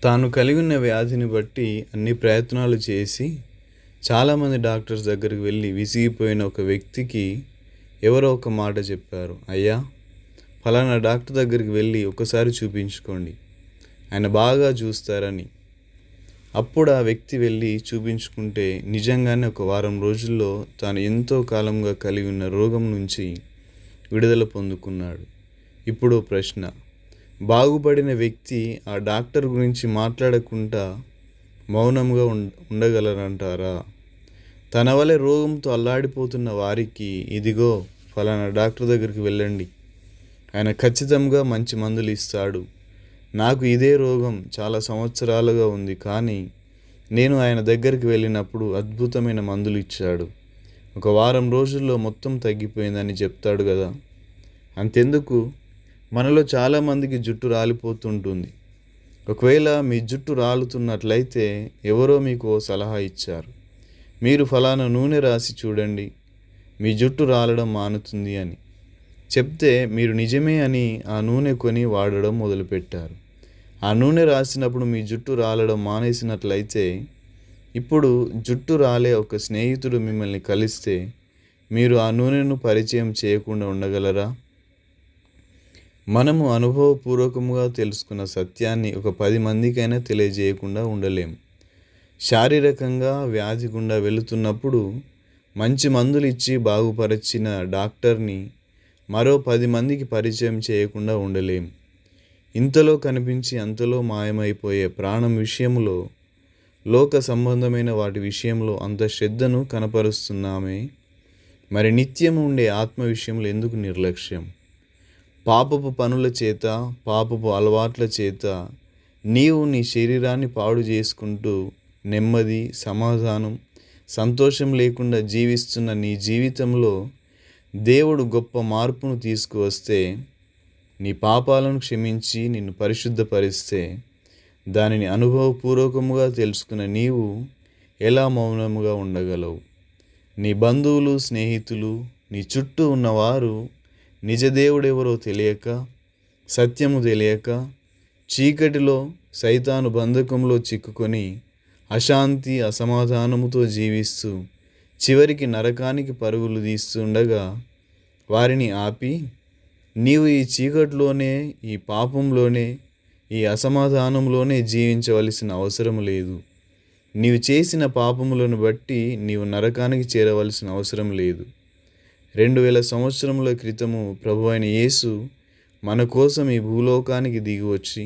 తాను కలిగి ఉన్న వ్యాధిని బట్టి అన్ని ప్రయత్నాలు చేసి చాలామంది డాక్టర్స్ దగ్గరికి వెళ్ళి విసిగిపోయిన ఒక వ్యక్తికి ఎవరో ఒక మాట చెప్పారు. అయ్యా, ఫలానా డాక్టర్ దగ్గరికి వెళ్ళి ఒకసారి చూపించుకోండి, ఆయన బాగా చూస్తారని. అప్పుడు ఆ వ్యక్తి వెళ్ళి చూపించుకుంటే నిజంగానే ఒక వారం రోజుల్లో తాను ఎంతో కాలంగా కలిగి ఉన్న రోగం నుంచి విడుదల పొందుకున్నాడు. ఇప్పుడు ప్రశ్న: బాగుపడిన వ్యక్తి ఆ డాక్టర్ గురించి మాట్లాడకుండా మౌనంగా ఉండగలరంటారా? తన వలె రోగంతో అల్లాడిపోతున్న వారికి ఇదిగో ఫలానా డాక్టర్ దగ్గరికి వెళ్ళండి, ఆయన ఖచ్చితంగా మంచి మందులు ఇస్తాడు. నాకు ఇదే రోగం చాలా సంవత్సరాలుగా ఉంది, కానీ నేను ఆయన దగ్గరికి వెళ్ళినప్పుడు అద్భుతమైన మందులు ఇచ్చాడు, ఒక వారం రోజుల్లో మొత్తం తగ్గిపోయిందని చెప్తాడు కదా. అంతెందుకు, మనలో చాలామందికి జుట్టు రాలిపోతుంటుంది. ఒకవేళ మీ జుట్టు రాలుతున్నట్లయితే ఎవరో మీకు ఓ సలహా ఇచ్చారు, మీరు ఫలానా నూనె రాసి చూడండి, మీ జుట్టు రాలడం మానుతుంది అని చెప్తే మీరు నిజమే అని ఆ నూనె కొని వాడడం మొదలుపెట్టారు. ఆ నూనె రాసినప్పుడు మీ జుట్టు రాలడం మానేసినట్లయితే ఇప్పుడు జుట్టు రాలే ఒక స్నేహితుడు మిమ్మల్ని కలిస్తే మీరు ఆ నూనెను పరిచయం చేయకుండా ఉండగలరా? మనము అనుభవపూర్వకంగా తెలుసుకున్న సత్యాన్ని ఒక 10 మందికైనా తెలియజేయకుండా ఉండలేం. శారీరకంగా వ్యాధి గుండా వెళుతున్నప్పుడు మంచి మందులు ఇచ్చి బాగుపరిచిన డాక్టర్ని మరో 10 మందికి పరిచయం చేయకుండా ఉండలేం. ఇంతలో కనిపించి అంతలో మాయమైపోయే ప్రాణం విషయంలో, లోక సంబంధమైన వాటి విషయంలో అంత శ్రద్ధను కనపరుస్తున్నామే, మరి నిత్యము ఉండే ఆత్మ విషయంలో ఎందుకు నిర్లక్ష్యం? పాపపు పనుల చేత, పాపపు అలవాట్ల చేత నీవు నీ శరీరాన్ని పాడు చేసుకుంటూ నెమ్మది, సమాధానం, సంతోషం లేకుండా జీవిస్తున్న నీ జీవితంలో దేవుడు గొప్ప మార్పును తీసుకువస్తే, నీ పాపాలను క్షమించి నిన్ను పరిశుద్ధపరిస్తే, దానిని అనుభవపూర్వకముగా తెలుసుకున్న నీవు ఎలా మౌనముగా ఉండగలవు? నీ బంధువులు, స్నేహితులు, నీ చుట్టూ ఉన్నవారు నిజదేవుడెవరో తెలియక, సత్యము తెలియక, చీకటిలో సైతాను బంధకంలో చిక్కుకొని అశాంతి, అసమాధానముతో జీవిస్తూ చివరికి నరకానికి పరుగులు తీస్తుండగా వారిని ఆపి, నీవు ఈ చీకటిలోనే, ఈ పాపంలోనే, ఈ అసమాధానంలోనే జీవించవలసిన అవసరం లేదు. నీవు చేసిన పాపములను బట్టి నీవు నరకానికి చేరవలసిన అవసరం లేదు. 2000 సంవత్సరముల క్రితము ప్రభువైన యేసు మన కోసం ఈ భూలోకానికి దిగివచ్చి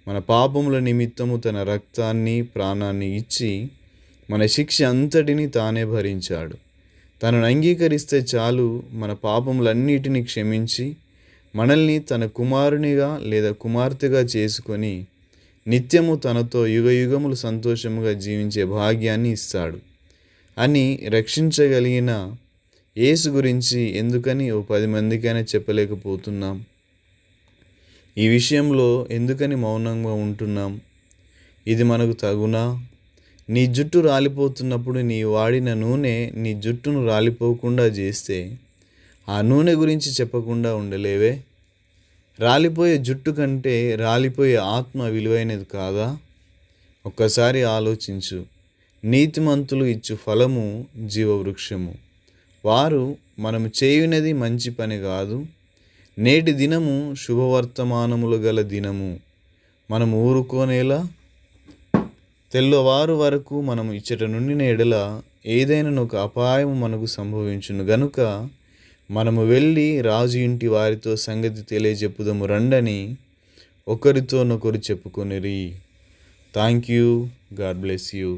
మన పాపముల నిమిత్తము తన రక్తాన్ని, ప్రాణాన్ని ఇచ్చి మన శిక్ష అంతటిని తానే భరించాడు. తనను అంగీకరిస్తే చాలు, మన పాపములన్నిటినీ క్షమించి మనల్ని తన కుమారునిగా లేదా కుమార్తెగా చేసుకొని నిత్యము తనతో యుగయుగములు సంతోషముగా జీవించే భాగ్యాన్ని ఇస్తాడు అని రక్షించగలిగిన యేసు గురించి ఎందుకని ఓ 10 మందికైనా చెప్పలేకపోతున్నాం? ఈ విషయంలో ఎందుకని మౌనంగా ఉంటున్నాం? ఇది మనకు తగునా? నీ జుట్టు రాలిపోతున్నప్పుడు నీ వాడిన నూనె నీ జుట్టును రాలిపోకుండా చేస్తే ఆ నూనె గురించి చెప్పకుండా ఉండలేవే? రాలిపోయే జుట్టు కంటే రాలిపోయే ఆత్మ విలువైనది కాదా? ఒక్కసారి ఆలోచించు. నీతిమంతులు ఇచ్చు ఫలము జీవవృక్షము. వారు మనము చేయునది మంచి పని కాదు, నేటి దినము శుభవర్తమానములు గల దినము, మనం ఊరుకోనేలా? తెల్లవారు వరకు మనము ఇచ్చట నుండిన ఎడల ఏదైనా ఒక అపాయము మనకు సంభవించును గనుక మనము వెళ్ళి రాజు ఇంటి వారితో సంగతి తెలియజెప్పుదము రండని ఒకరితోనొకరు చెప్పుకొనిరి. Thank you. God bless you.